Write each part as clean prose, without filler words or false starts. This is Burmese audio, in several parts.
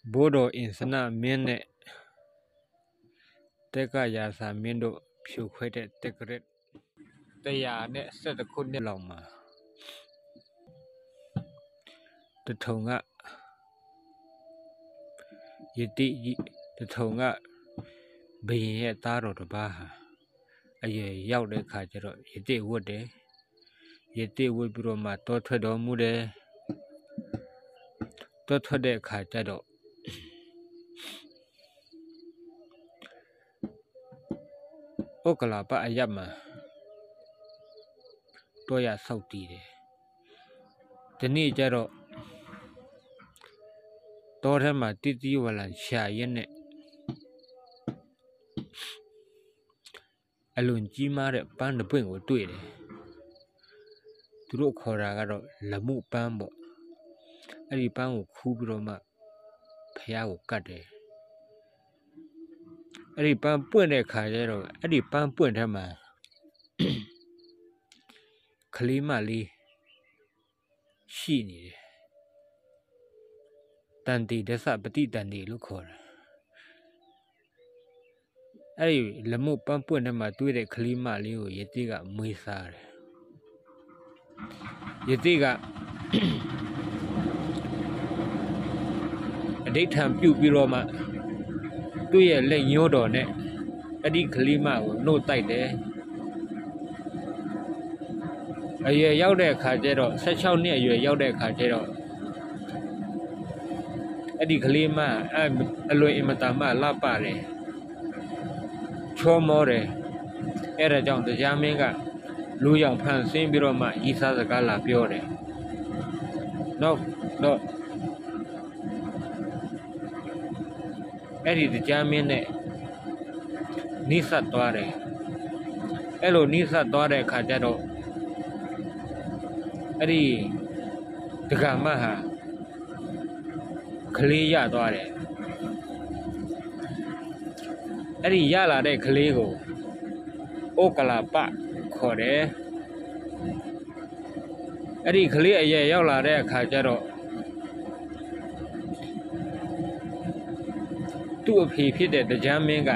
Bodo in Sana Mene Teka Yasa Mindo Puquete Decret. They are next set the Kundiloma. The Tonga Yeti the Tonga being a taro to Baha. A yaw de Kajero, Yeti would de Yeti would be my daughter Domude Daughter de Kajado. Okalapa Ayama Toya Sauti. The knee jero Torema Titi Walan Shayen Alun Jimare Pan the Ping would do it. Through Coragaro Lamu Pambo Aripan Kubroma Payao Cade Aripan Puente Cajero Aripan Puentama Kalimali Shini Dandi Desa Petit Dandi Lucor Ari Lamu Pampuentama do the Kalimali Yetiga Muisar Yetiga a daytime Pupi Roma သူ့ရဲ့လက်ညှိုးတော်နဲ့အဲ့ဒီကလေးမကိုနှုတ်တိုက်တယ်အရွယ်ရောက်တဲ့အခါကျတော့16နှစ်အရွယ်ရောက်တဲ့အခါကျတော့အဲ့ဒီကလေးမအလွယ်အင်မတန်မှလှပတယ်ချောမောတယ်အဲ့ဒါကြောင့်တရားမင်းကလူရောင်ဖန်ဆင်းပြီးတော့မှဤစားစကားလာပြောတယ်နောက်တော့အဲ့ဒီတရားမင်းနဲ့နိစ္စသွားတယ်အဲ့လိုနိစ္စသွားတဲ့အခါကျတော့အဲ့ဒီဒကာမဟာကလေးရသွားတယ်အဲ့ဒီရလာတဲ့ကလေးကိုဩကလာပခေါ်တယ်အဲ့ဒီကလေးအရွယ်ရောက်လာတဲ့အခါကျတော့သူ့အဖေဖြစ်တဲ့တရားမင်းက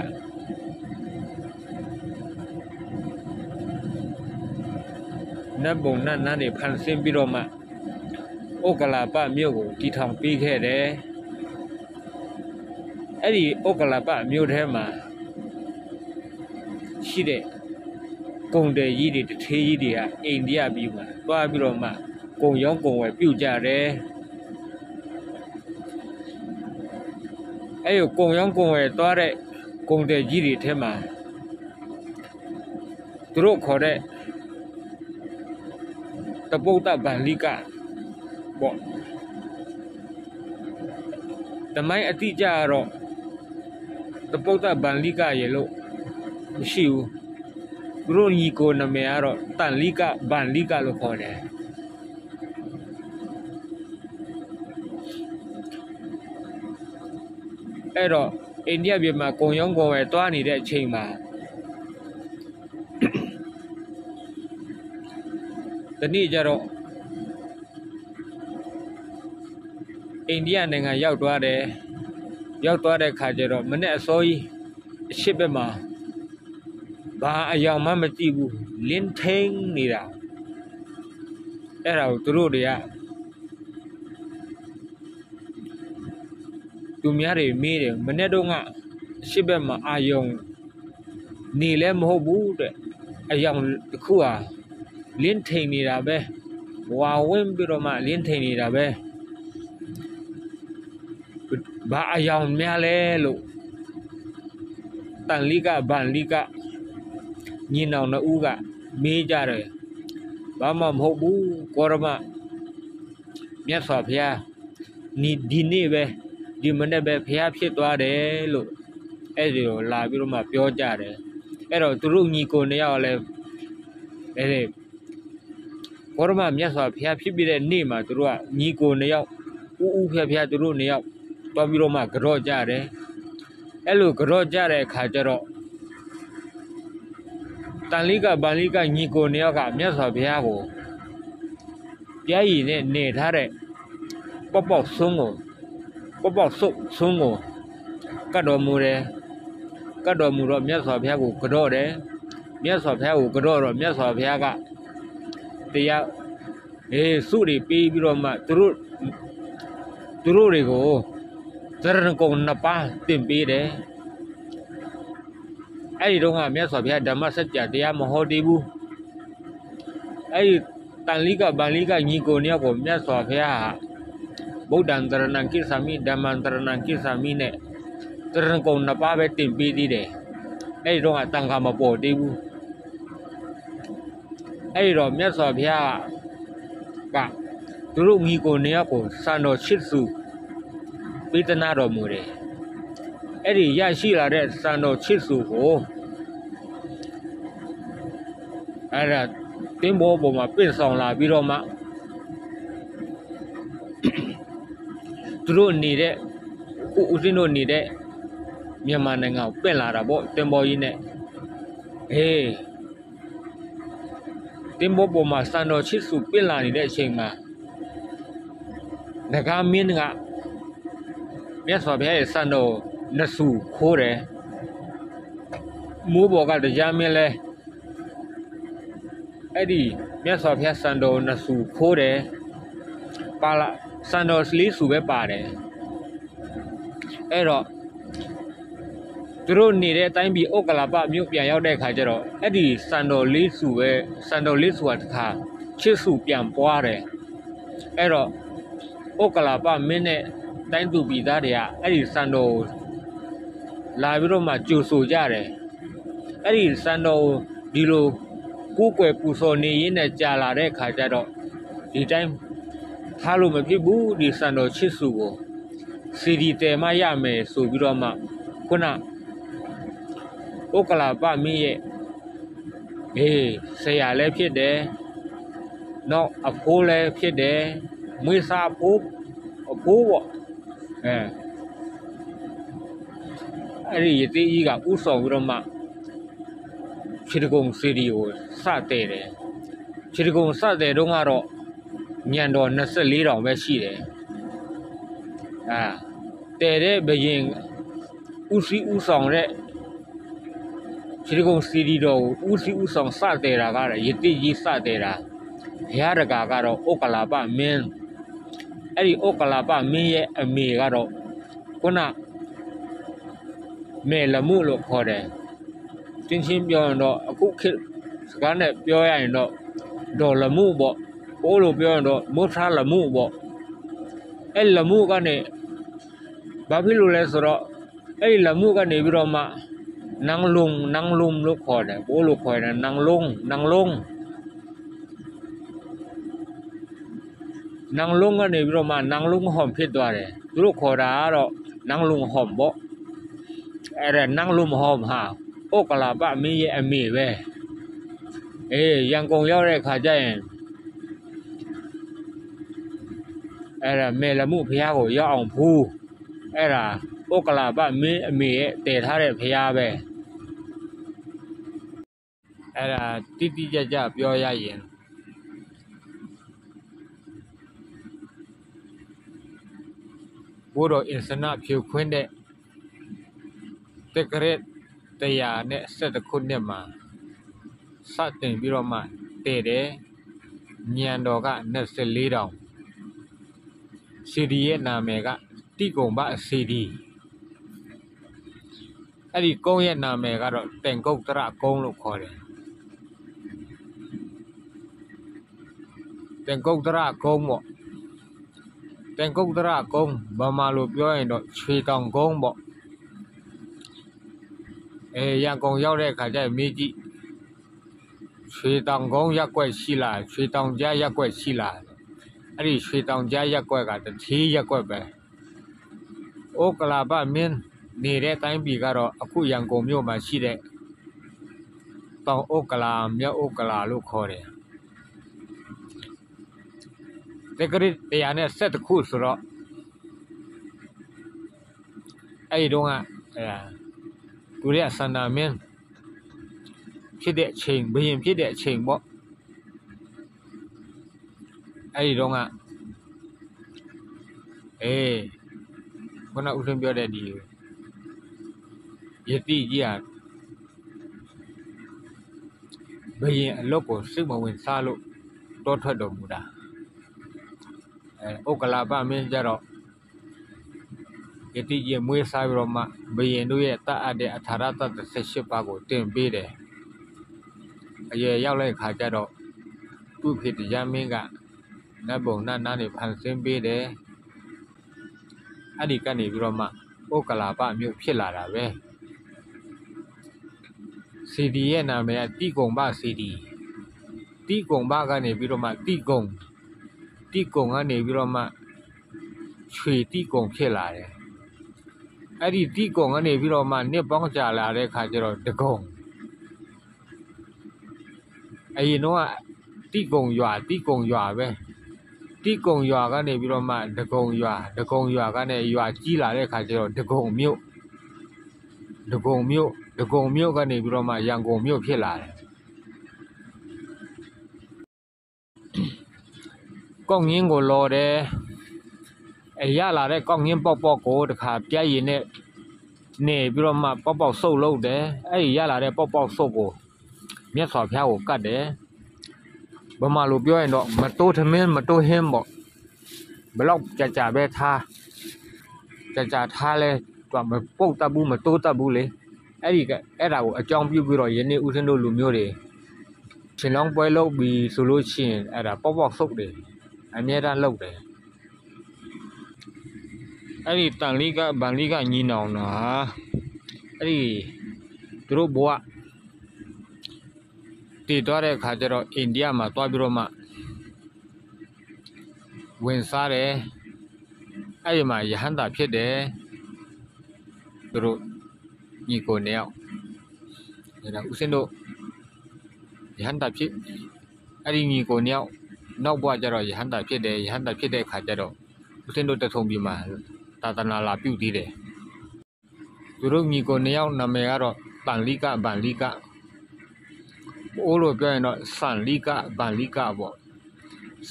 နတ်ဘုံနတ်တွေဖန်ဆင်းပြီးတော့မှဩကလာပမြို့ကိုတည်ထောင်ပေးခဲ့တယ်အဲ့ဒီဩကလာပမြို့ထဲမှာရှိတဲ့ကုံတယ်ကြီးတွေတထေးကြီးတွေကအိန္ဒိယပြည်မှာတွားပြီးတော့မှကုံရောင်းကုံဝယ်ပြုတ်ကြတယ်အဲ့ဒီကုံရောင်းကုံဝယ်တွားတဲ့ကုံတယ်ကြီးတွေထဲမှာသူတို့ခေါ်တဲ့တပုတ်တဗန္လိကပေါ့တမိုင်းအတိအကျကတော့တပုတ်တဗန္လိကရေလို့မရှိဘူးသူတို့ညီကိုနာမည်ကတော့တန်လိကဗန္လိကလို့ခေါ်တယ်အဲ့တော့အိန္ဒိယပြည်မှာကုံရောင်းကုံဝယ်တွားနေတဲ့အချိန်မှာတနေ့ကျတော့အိန္ဒိယနိုင်ငံရောက်သွားတယ်ရောက်သွားတဲ့ခါကျတော့မနေ့အစောကြီးအရှိဘက်မှာဘာအယောင်မှမကြည့်ဘူးလင်းထိန်နေတာအဲ့ဒါကိုသူတို့တွေကသူများတွေမေးတယ်မနေ့တော့ကအရှိဘက်မှာအာယုံနေလဲမဟုတ်ဘူးတဲ့အယောင်တစ်ခုဟာလင်းထိန်နေတာပဲဝါဝင်းပြီးတော့မှလင်းထိန်နေတာပဲဘာအယောင်များလဲလို့တန်လိကဗန္လိကညီနောင်နှစ်ဦးကမေးကြတယ်ဘာမှမဟုတ်ဘူးကောရမမြတ်စွာဘုရားဒီနေ့ပဲဒီမနေ့ပဲဘုရားဖြစ်သွားတယ်လို့အဲ့ဒီလိုလာပြီးတော့မှပြောကြတယ်အဲ့တော့သူတို့ညီကိုနှစ်ယောက်လည်းအဲ့ဒီဘောရမမြတ်စွာဘုရားဖြစ်ပြီးတဲ့နေ့မှာသူတို့ကညီကိုနှစ်ယောက်ဦးဖျားသူတို့နှစ်ယောက်တွားပြီးတော့မှကြော့ကြတယ်အဲ့လိုကြော့ကြတဲ့အခါကျတော့တန်လိကဗန္လိကညီကိုနှစ်ယောက်ကမြတ်စွာဘုရားကိုပြားရည်နဲ့နေထားတဲ့ပေါက်ပေါက်ဆုံးကို ပေါ့ပေါ့ဆုပ်ဆုံးကိုကတ်တော်မူတယ်ကတ်တော်မူတော့မြတ်စွာဘုရားကိုကြော့တယ်မြတ်စွာဘုရားကိုကြော့တော့မြတ်စွာဘုရားကတရားစုတွေပေးပြီးတော့မှသူတို့တွေကိုသရဏဂုံနှစ်ပါးတင်ပေးတယ်အဲ့ဒီတော့ကမြတ်စွာဘုရားဓမ္မစကြာတရားမဟောသေးဘူးအဲ့ဒီတန်လိကဗန္လိကညီကိုနှစ်ယောက်ကိုမြတ်စွာဘုရားဗုဒ္ဓံတရဏံကိစ္ဆာမိဓမ္မံတရဏံကိစ္ဆာမိနဲ့တရဏဂုံနှစ်ပါးပဲတင်ပေးသေးတယ်အဲ့ဒီတော့ကတန်ခါမပေါ်သေးဘူးအဲ့ဒီတော့မြတ်စွာဘုရားကသူတို့ညီကိုနှစ်ယောက်ကိုစံတော်ချစ်စုပေးသနာတော်မူတယ်အဲ့ဒီရရှိလာတဲ့စံတော်ချစ်စုကိုအဲ့ဒါတင်းဘောပေါ်မှာပြင့်ဆောင်လာပြီးတော့မှသူတို့နေတဲ့ကိုဦးစင်းတို့နေတဲ့မြန်မာနိုင်ငံကိုပြင့်လာတာပေါ့တင်းဘောကြီးနဲ့တင်းဘောပေါ်မှာစံတော်ချစ်စုပြင့်လာနေတဲ့အချိန်မှာငကားမင်းကမြတ်စွာဘုရားရဲ့စံတော်နှစ်စုခိုးတယ်မိုးပေါ်ကတရားမင်းလဲအဲ့ဒီမြတ်စွာဘုရားစံတော်နှစ်စုခိုးတယ်ပါလာစံတော်လေးစုပဲပါတယ်အဲ့တော့သူတို့နေတဲ့အတိုင်းပြည်ဩကလာပမြို့ပြန်ရောက်တဲ့ခါကျတော့အဲ့ဒီစံတော်လေးစုပဲစံတော်လေးစုကတခါချစ်စုပြန်ပွားတယ်အဲ့တော့ဩကလာပမင်းနဲ့တိုင်းသူပြည်သားတွေကအဲ့ဒီစံတော်လာပြီးတော့မှကြိုဆိုကြတယ်အဲ့ဒီစံတော်ဒီလိုကိုယ်ွယ်ပူဇော်နေရင်းနဲ့ကြာလာတဲ့ခါကျတော့ဒီတိုင်းထားလို့မဖြစ်ဘူးဒီစံတော်ချစ်စုကိုစီဒီတဲမရမယ်ဆိုပြီးတော့မှခုနဩကလာပမင်းရဲ့ဆရာလည်းဖြစ်တယ်နောက်အဖိုးလည်းဖြစ်တယ်မွေးစားအဖိုးပေါ့အဲ့ဒီယတိကြီးကဥဆောင်ပြီးတော့မှခြေတကုံစီဒီကိုစတဲ့တယ်ခြေတကုံစတဲ့တုန်းကတော့ညံတော်24တောင်ပဲရှိတယ်တဲတဲ့ဘယင်ဥစီဥဆောင်တဲ့ခြေတကုံစီဒီတော်ကိုဥစီဥဆောင်စတဲ့တာကတော့ယတိကြီးစတဲ့တာဘုရားတကာကတော့ဩကလာပမင်းအဲ့ဒီဩကလာပမင်းရဲ့အမေကတော့ခုနမဲလမှုလို့ခေါ်တယ်ချင်းပြောရင်တော့အခုခေတ်စကားနဲ့ပြောရရင်တော့ဒေါ်လမှုပေါ့ဘိုးလိုပြောရင်တော့မုထလမှုပေါ့အဲ့လမှုကနေဘာဖြစ်လို့လဲဆိုတော့အဲ့လမှုကနေပြီးတော့မှနန်းလုံလို့ခေါ်တယ်ဘိုးလိုခေါ်တယ်နန်းလုံကနေပြီးတော့မှနန်းလုံဟော်ဖြစ်သွားတယ်သူတို့ခေါ်တာကတော့နန်းလုံဟော်ပေါ့အဲ့ဒါနန်းလုံဟော်ဟာဩကလာပမင်းရဲ့အမေပဲရန်ကုန်ရောက်တဲ့ခါကျရင်အဲ့ဒါမေလမှုဘုရားကိုရောက်အောင်ဖူးအဲ့ဒါဩကလာပမင်းအမေရဲ့တည်ထားတဲ့ဘုရားပဲအဲ့ဒါတိတိကျကျပြောရရင်ဘိုးတော်အင်စနဖြူခွင်းတဲ့တက္ကရက်111ခုနှစ်မှာစတင်ပြီးတော့မှတည်တယ်ညံတော်က24တောင်စီဒီရဲ့နာမည်ကတိကုံဘစီဒီအဲ့ဒီကုန်းရဲ့နာမည်ကတော့တင်ကုတ်တရကုန်းလို့ခေါ်တယ်တင်ကုတ်တရကုန်းပေါ့တင်ကုတ်တရကုန်းဗမာလိုပြောရင်တော့ခြေတောင်ကုန်းပေါ့ရန်ကုန်ရောက်တဲ့အခါကျရင်မေးကြည့်ရွှေတောင်ကုန်းရက်ွက်ရှိလားရွှေတောင်ကြားရက်ွက်ရှိလားအဲ့ဒီရွှေတောင်ကြားရက်ွက်ကတတိရက်ွက်ပဲဩကလာပမင်းနေတဲ့တိုင်းပြည်ကတော့အခုရန်ကုန်မြို့မှာရှိတဲ့တောင်ဩကလာမြောက်ဩကလာလို့ခေါ်တယ်တက္ကရာ111ခုဆိုတော့အဲ့ဒီတော့သူရဆန္ဒမင်းဖြစ်တဲ့အချိန်ဘယင်ဖြစ်တဲ့အချိန်ပေါ့အဲ့ဒီတော့ ခုနဦးစင်းပြောတဲ့ဒီယတိကြီးကဘယင်အလုတ်ကိုစိတ်မဝင်စားလို့တောထွက်တော်မူတာဥက္ကလာပမင်းကြတော့ယတိကြီးမွေးစားပြီးတော့မှဘယင်တို့ရဲ့တတ်အပ်တဲ့အထာရတ္တ18ပါးကိုတင်ပေးတယ်အရွယ်ရောက်တဲ့ခါကျတော့သူ့ဖြစ်တရားမင်းကနတ်ဘုံနတ်နာနေဖန်ဆင်းပေးတယ်အဲ့ဒီကနေပြီးတော့မှဥက္ကလာပမြို့ဖြစ်လာတာပဲစီဒီရဲ့နာမည်ကတိကုံပစီဒီတိကုံပကနေပြီးတော့မှတိကုံကနေပြီးတော့မှရွှေတိကုံဖြစ်လာတယ်အဲ့ဒီတိကုံကနေပြီးတော့မှနှစ်ပေါင်းကြာလာတဲ့ခါကျတော့တကုံအရင်တော့တိကုံရွာပဲတိကုံရွာကနေပြီးတော့မှတကုံရွာကနေရွာကြီးလာတဲ့ခါကျတော့တကုံမြို့ကနေပြီးတော့မှရန်ကုန်မြို့ဖြစ်လာတယ်ကောင်းငင်းကိုလော်တယ်ရလာတဲ့ကောင်းငင်းပေါက်ကိုတခါပြည့်ရင်နဲ့နေပြီးတော့မှပေါက်ဆုပ်လုပ်တယ်အဲ့ဒီရလာတဲ့ပေါက်ဆုပ်ကိုမြတ်စွာဘုရားကိုကတ်တယ်ဗမာလိုပြောရင်တော့မတိုးထမင်းမတိုးဟင်းပေါ့ဘလောက်ကြာပဲထားကြာထားလဲသူကမပုတ်တတ်ဘူးမတိုးတတ်ဘူးလေအဲ့ဒါကိုအကြောင်းပြုပြီးတော့ယနေ့ဦးစင်းတို့လူမျိုးတွေရှင်လောင်းပွဲလုပ်ပြီးဆိုလို့ရှိရင်အဲ့ဒါပေါက်ဆုပ်တယ်အမြဲတမ်းလုပ်တယ်အဲ့ဒီတန်လိကဗန်လိကညီနောင်တာအဲ့ဒီသူတို့ဘဝတည်သွားတဲ့အခါကျတော့အိန္ဒိယမှာသွားပြီးတော့မှဝင်စားတယ်အဲ့ဒီမှာယဟန္တာဖြစ်တယ်သူတို့ညီကိုနှစ်ယောက်ဒါဦးစင်းတို့ယဟန္တာဖြစ်အဲ့ဒီညီကိုနှစ်ယောက်နောက်ဘဝကျတော့ယဟန္တာဖြစ်တယ်ယဟန္တာဖြစ်တဲ့အခါကျတော့ဦးစင်းတို့တထုံပြည်မှာသာသနာလာပြုတည်တယ်သူတို့ညီကိုနှစ်ယောက်နာမည်ကတော့တန်လိကဗန်လိကအိုးလို့ပြောရင်တော့စန်လိကဗန်လိကပေါ့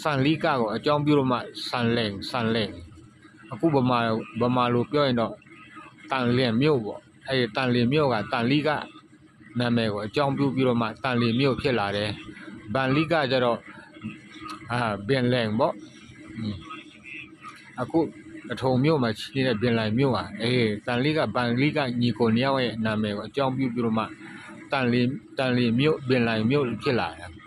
စန်လိကကိုအကြောင်းပြုလို့မှစန်လင်အခုဗမာလိုပြောရင်တော့တန်လင်မြို့ပေါ့အဲ့ဒီတန်လင်မြို့ကတန်လိကနာမည်ကိုအကြောင်းပြုပြီးတော့မှတန်လင်မြို့ဖြစ်လာတယ်ဗန်လိကကျတော့ဘင်လင်ပေါ့အခုအထုံမြို့မှာရှိနေတဲ့ဘင်လိုင်မြို့ဟာတန်လိကဗန်လိကညီကိုနှစ်ယောက်ရဲ့နာမည်ကိုအကြောင်းပြုပြီးတော့မှတန်လီမြို့ဘင်လိုင်မြို့ဖြစ်လာတယ်